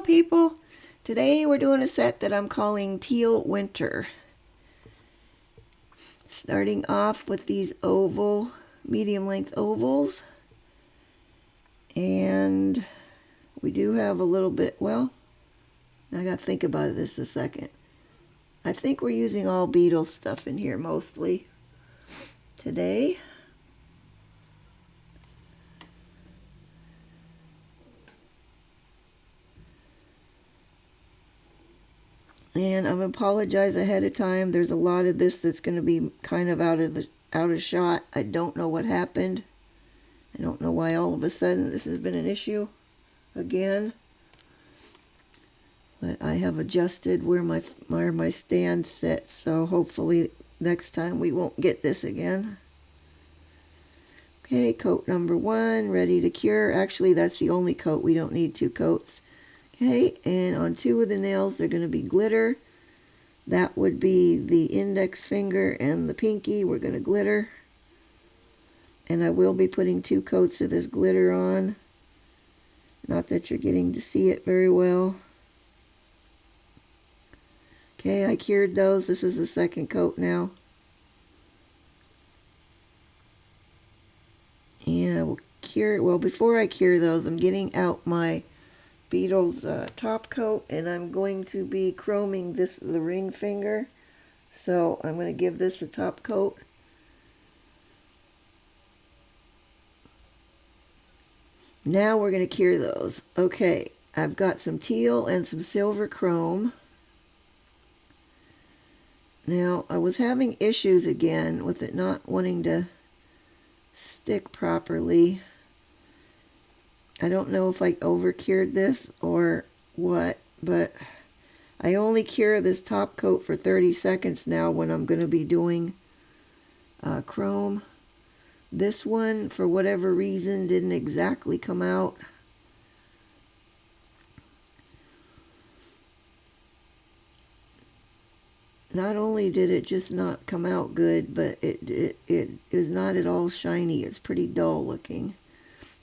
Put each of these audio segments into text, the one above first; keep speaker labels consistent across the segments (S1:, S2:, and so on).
S1: people. Today we're doing a set that I'm calling Teal Winter. Starting off with these oval, medium length ovals. And we do have a little bit, well, I gotta think about this a second. I think we're using all Beetles stuff in here mostly today. And I'm apologize ahead of time. There's a lot of this that's going to be kind of out of shot. I don't know what happened. I don't know why all of a sudden this has been an issue again. But I have adjusted where my stand sits, so hopefully next time we won't get this again. Okay, coat number 1, ready to cure. Actually, that's the only coat. We don't need 2 coats. Okay, and on 2 of the nails, they're going to be glitter. That would be the index finger and the pinky. We're going to glitter. And I will be putting 2 coats of this glitter on. Not that you're getting to see it very well. Okay, I cured those. This is the second coat now. And I will cure, well, before I cure those, I'm getting out my Beetles top coat, and I'm going to be chroming the ring finger. So I'm going to give this a top coat. Now we're going to cure those. Okay, I've got some teal and some silver chrome. Now, I was having issues again with it not wanting to stick properly. I don't know if I over-cured this or what, but I only cure this top coat for 30 seconds now when I'm going to be doing chrome. This one, for whatever reason, didn't exactly come out. Not only did it just not come out good, but it is not at all shiny. It's pretty dull looking.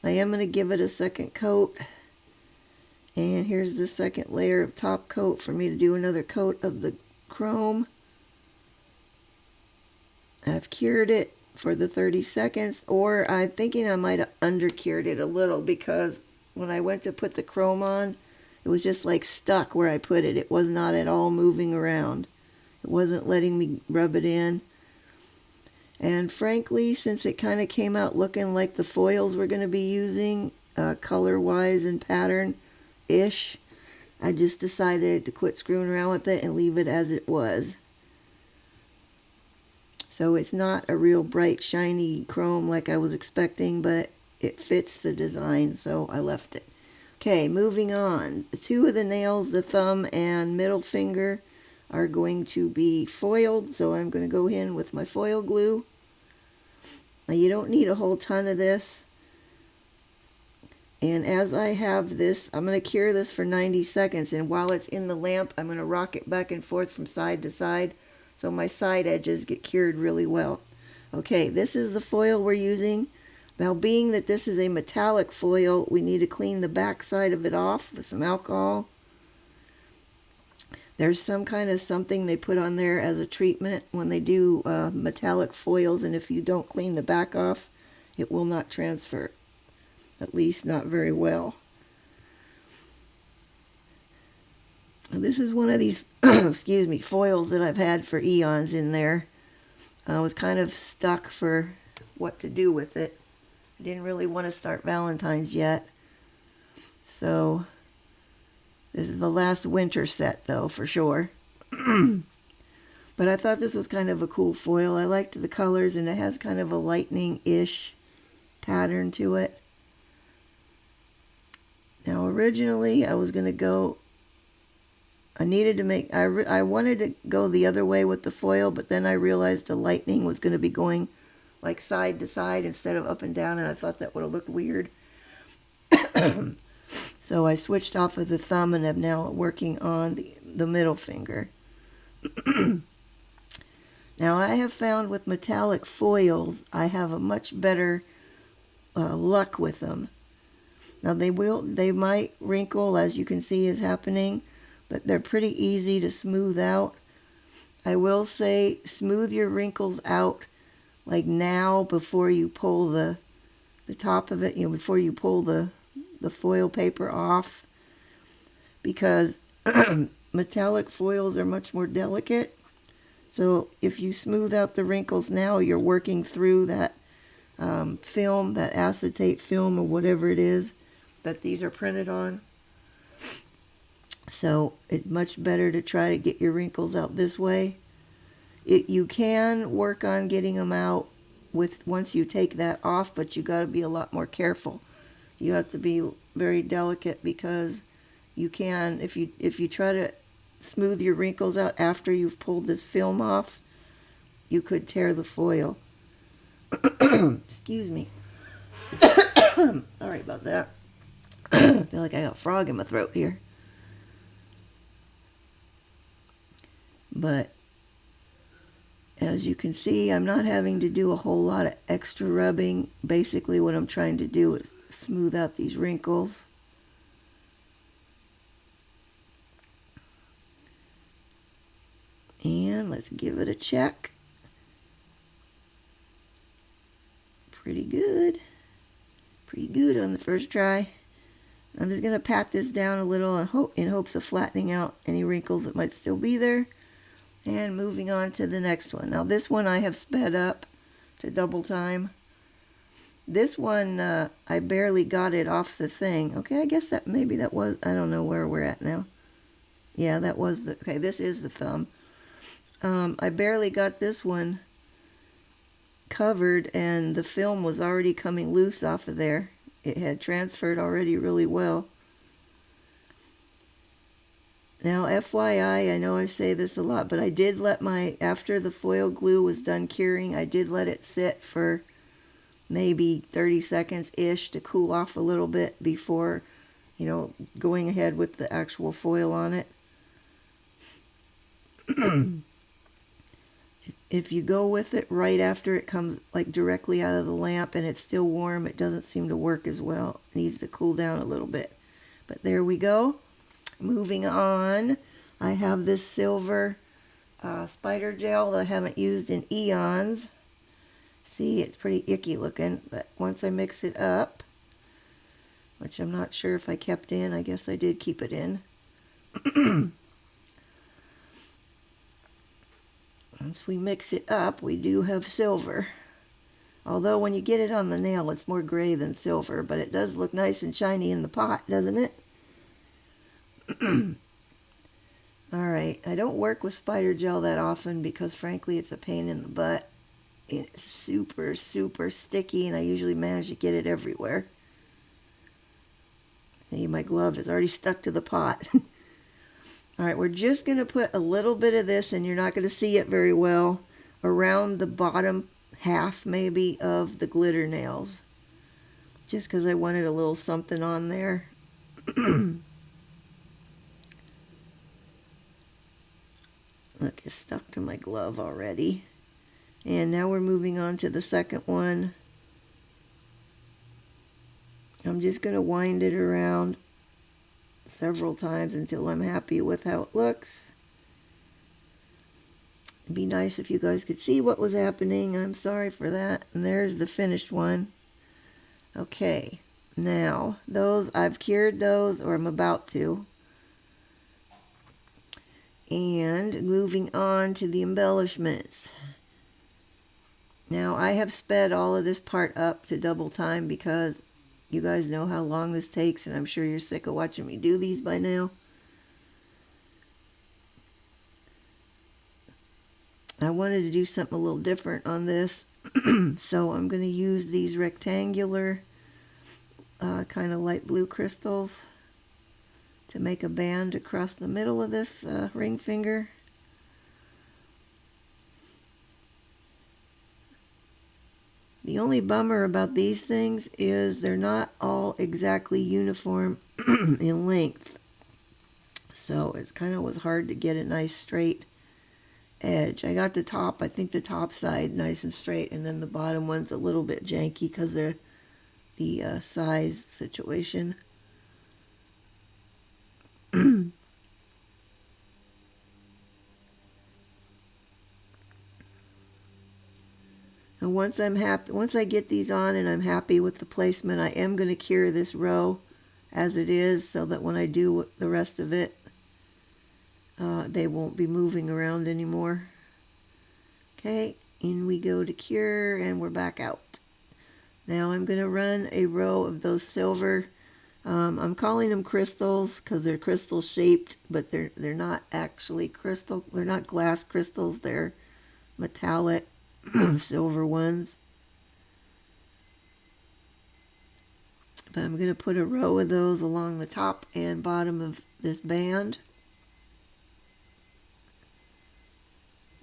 S1: I am going to give it a second coat. And here's the second layer of top coat for me to do another coat of the chrome. I've cured it for the 30 seconds, or I'm thinking I might have under-cured it a little, because when I went to put the chrome on, it was just like stuck where I put it. It was not at all moving around. It wasn't letting me rub it in. And frankly, since it kind of came out looking like the foils we're going to be using, color-wise and pattern-ish, I just decided to quit screwing around with it and leave it as it was. So it's not a real bright, shiny chrome like I was expecting, but it fits the design, so I left it. Okay, moving on. 2 of the nails, the thumb and middle finger, are going to be foiled, so I'm going to go in with my foil glue. Now, you don't need a whole ton of this. And as I have this, I'm going to cure this for 90 seconds, and while it's in the lamp, I'm going to rock it back and forth from side to side so my side edges get cured really well. Okay, this is the foil we're using. Now, being that this is a metallic foil, we need to clean the back side of it off with some alcohol. There's some kind of something they put on there as a treatment when they do metallic foils, and if you don't clean the back off, it will not transfer, at least not very well. And this is one of these excuse me, foils that I've had for eons in there. I was kind of stuck for what to do with it. I didn't really want to start Valentine's yet, so this is the last winter set, though, for sure. But I thought this was kind of a cool foil. I liked the colors, and it has kind of a lightning-ish pattern to it. Now, originally, I was going to go... I wanted to go the other way with the foil, but then I realized the lightning was going to be going like side to side instead of up and down, and I thought that would have looked weird. So I switched off of the thumb and am now working on the middle finger. Now, I have found with metallic foils, I have a much better luck with them. Now they might wrinkle, as you can see is happening, but they're pretty easy to smooth out. I will say smooth your wrinkles out like now before you pull the top of it, before you pull the foil paper off, because metallic foils are much more delicate. So if you smooth out the wrinkles now, you're working through that film, that acetate film or whatever it is that these are printed on. So it's much better to try to get your wrinkles out this way. You can work on getting them out once you take that off, but you got to be a lot more careful. You have to be very delicate, because you can, if you try to smooth your wrinkles out after you've pulled this film off, you could tear the foil. Excuse me. Sorry about that. I feel like I got a frog in my throat here. But as you can see, I'm not having to do a whole lot of extra rubbing. Basically what I'm trying to do is smooth out these wrinkles. And let's give it a check. Pretty good. Pretty good on the first try. I'm just going to pat this down a little in hopes of flattening out any wrinkles that might still be there. And moving on to the next one. Now this one I have sped up to double time. This one, I barely got it off the thing. Okay, I guess maybe that was, I don't know where we're at now. Yeah, that was okay, this is the thumb. I barely got this one covered, and the film was already coming loose off of there. It had transferred already really well. Now, FYI, I know I say this a lot, but I did let after the foil glue was done curing, I did let it sit for maybe 30 seconds-ish to cool off a little bit before, going ahead with the actual foil on it. If you go with it right after it comes like directly out of the lamp and it's still warm, it doesn't seem to work as well. It needs to cool down a little bit. But there we go. Moving on, I have this silver spider gel that I haven't used in eons. See, it's pretty icky looking, but once I mix it up, which I'm not sure if I kept in, I guess I did keep it in. Once we mix it up, we do have silver. Although when you get it on the nail, it's more gray than silver, but it does look nice and shiny in the pot, doesn't it? Alright, I don't work with spider gel that often because frankly it's a pain in the butt. It's super, super sticky, and I usually manage to get it everywhere. See, my glove is already stuck to the pot. Alright, we're just going to put a little bit of this, and you're not going to see it very well, around the bottom half maybe of the glitter nails. Just because I wanted a little something on there. Look, it's stuck to my glove already. And now we're moving on to the second one. I'm just going to wind it around several times until I'm happy with how it looks. It'd be nice if you guys could see what was happening. I'm sorry for that. And there's the finished one. Okay, now I've cured those, or I'm about to. And moving on to the embellishments. Now I have sped all of this part up to double time because you guys know how long this takes, and I'm sure you're sick of watching me do these by now. I wanted to do something a little different on this, so I'm going to use these rectangular kind of light blue crystals to make a band across the middle of this ring finger. The only bummer about these things is they're not all exactly uniform in length. So it kind of was hard to get a nice straight edge. I got the top, I think the top side nice and straight, and then the bottom one's a little bit janky because the size situation. And once I get these on and I'm happy with the placement, I am going to cure this row as it is so that when I do the rest of it, they won't be moving around anymore. Okay, in we go to cure and we're back out. Now I'm going to run a row of those silver, I'm calling them crystals because they're crystal shaped, but they're not actually crystal. They're not glass crystals. They're metallic silver ones. But I'm going to put a row of those along the top and bottom of this band.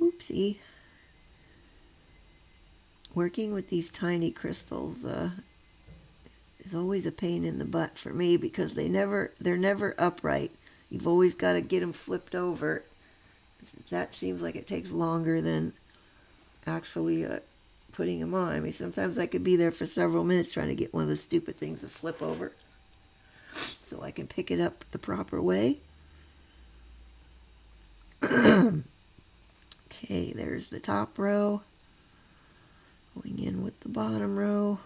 S1: Oopsie. Working with these tiny crystals is always a pain in the butt for me because they're never upright. You've always got to get them flipped over. That seems like it takes longer than actually putting them on. I mean, sometimes I could be there for several minutes trying to get one of the stupid things to flip over so I can pick it up the proper way. Okay, there's the top row. Going in with the bottom row.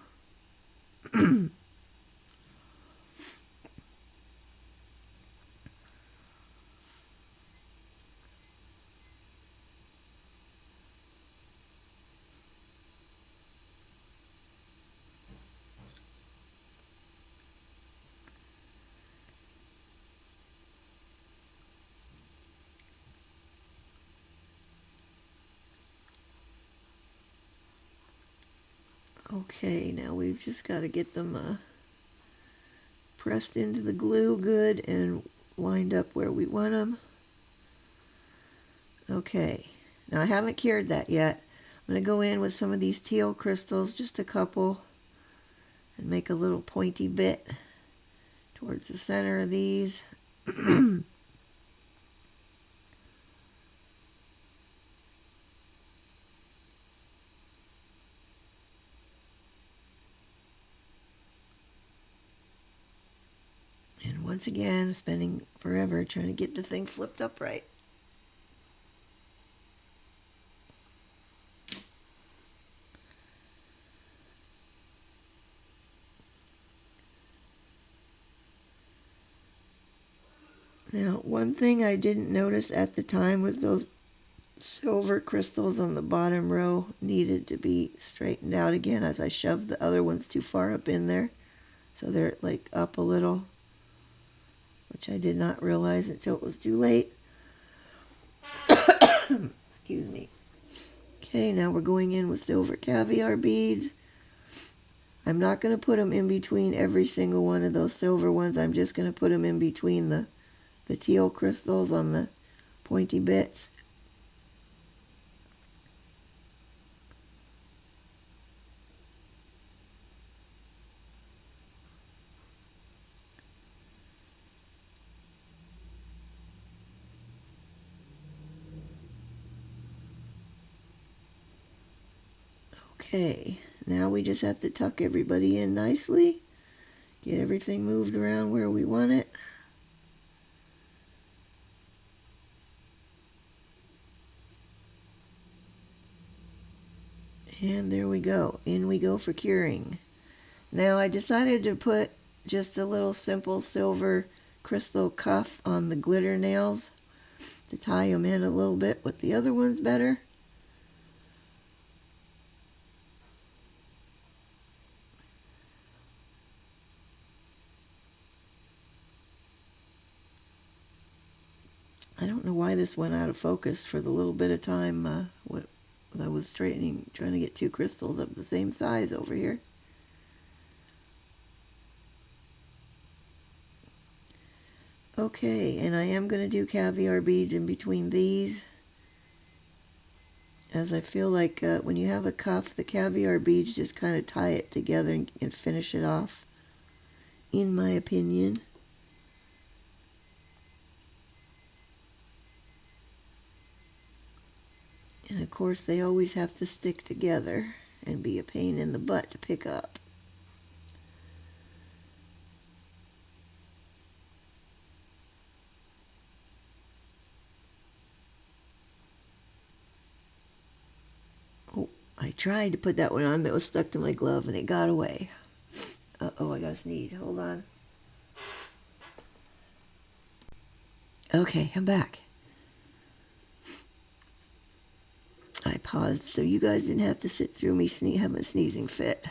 S1: Okay, now we've just got to get them pressed into the glue good and lined up where we want them. Okay, now I haven't cured that yet. I'm going to go in with some of these teal crystals, just a couple, and make a little pointy bit towards the center of these. And once again, spending forever trying to get the thing flipped up right. Now, one thing I didn't notice at the time was those silver crystals on the bottom row needed to be straightened out again as I shoved the other ones too far up in there. So they're like up a little, which I did not realize until it was too late. Excuse me. Okay, now we're going in with silver caviar beads. I'm not going to put them in between every single one of those silver ones. I'm just going to put them in between the teal crystals on the pointy bits. Okay, now we just have to tuck everybody in nicely, get everything moved around where we want it. And there we go. In we go for curing. Now I decided to put just a little simple silver crystal cuff on the glitter nails to tie them in a little bit with the other ones better. I don't know why this went out of focus for the little bit of time what I was trying to get two crystals of the same size over here. Okay, and I am going to do caviar beads in between these, as I feel like when you have a cuff, the caviar beads just kind of tie it together and finish it off, in my opinion. And of course they always have to stick together and be a pain in the butt to pick up. tried to put that one on, but it was stuck to my glove and it got away. Uh-oh, I gotta sneeze. Hold on. Okay, I'm back. I paused so you guys didn't have to sit through me having a sneezing fit.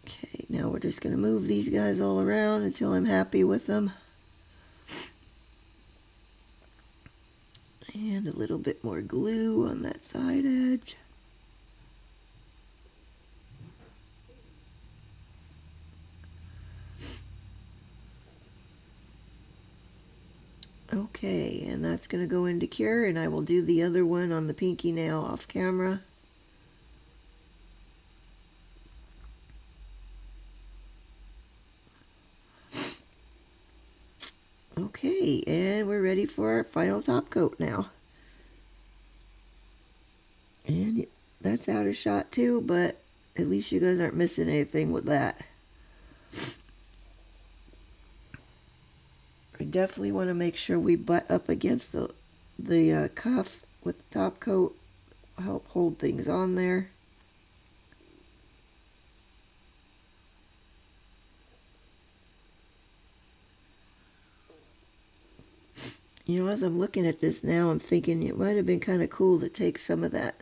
S1: Okay, now we're just going to move these guys all around until I'm happy with them. And a little bit more glue on that side edge. Okay, and that's going to go into cure, and I will do the other one on the pinky nail off camera. Okay, and we're ready for our final top coat now. And that's out of shot too, but at least you guys aren't missing anything with that. I definitely want to make sure we butt up against the cuff with the top coat, help hold things on there. You know, as I'm looking at this now, I'm thinking it might have been kind of cool to take some of that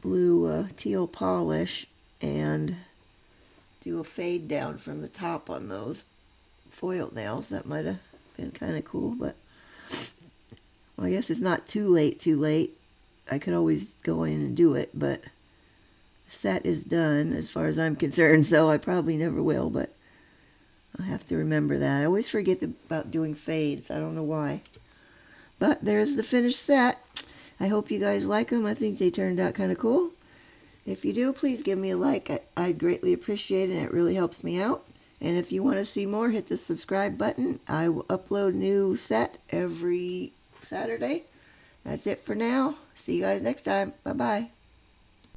S1: blue teal polish and do a fade down from the top on those foil nails. That might have been kind of cool, but well, I guess it's not too late. I could always go in and do it, but the set is done as far as I'm concerned, so I probably never will, but I'll have to remember that. I always forget about doing fades. I don't know why. But there's the finished set. I hope you guys like them. I think they turned out kind of cool. If you do, please give me a like. I'd greatly appreciate it, and it really helps me out. And if you want to see more, hit the subscribe button. I will upload new set every Saturday. That's it for now. See you guys next time. Bye-bye.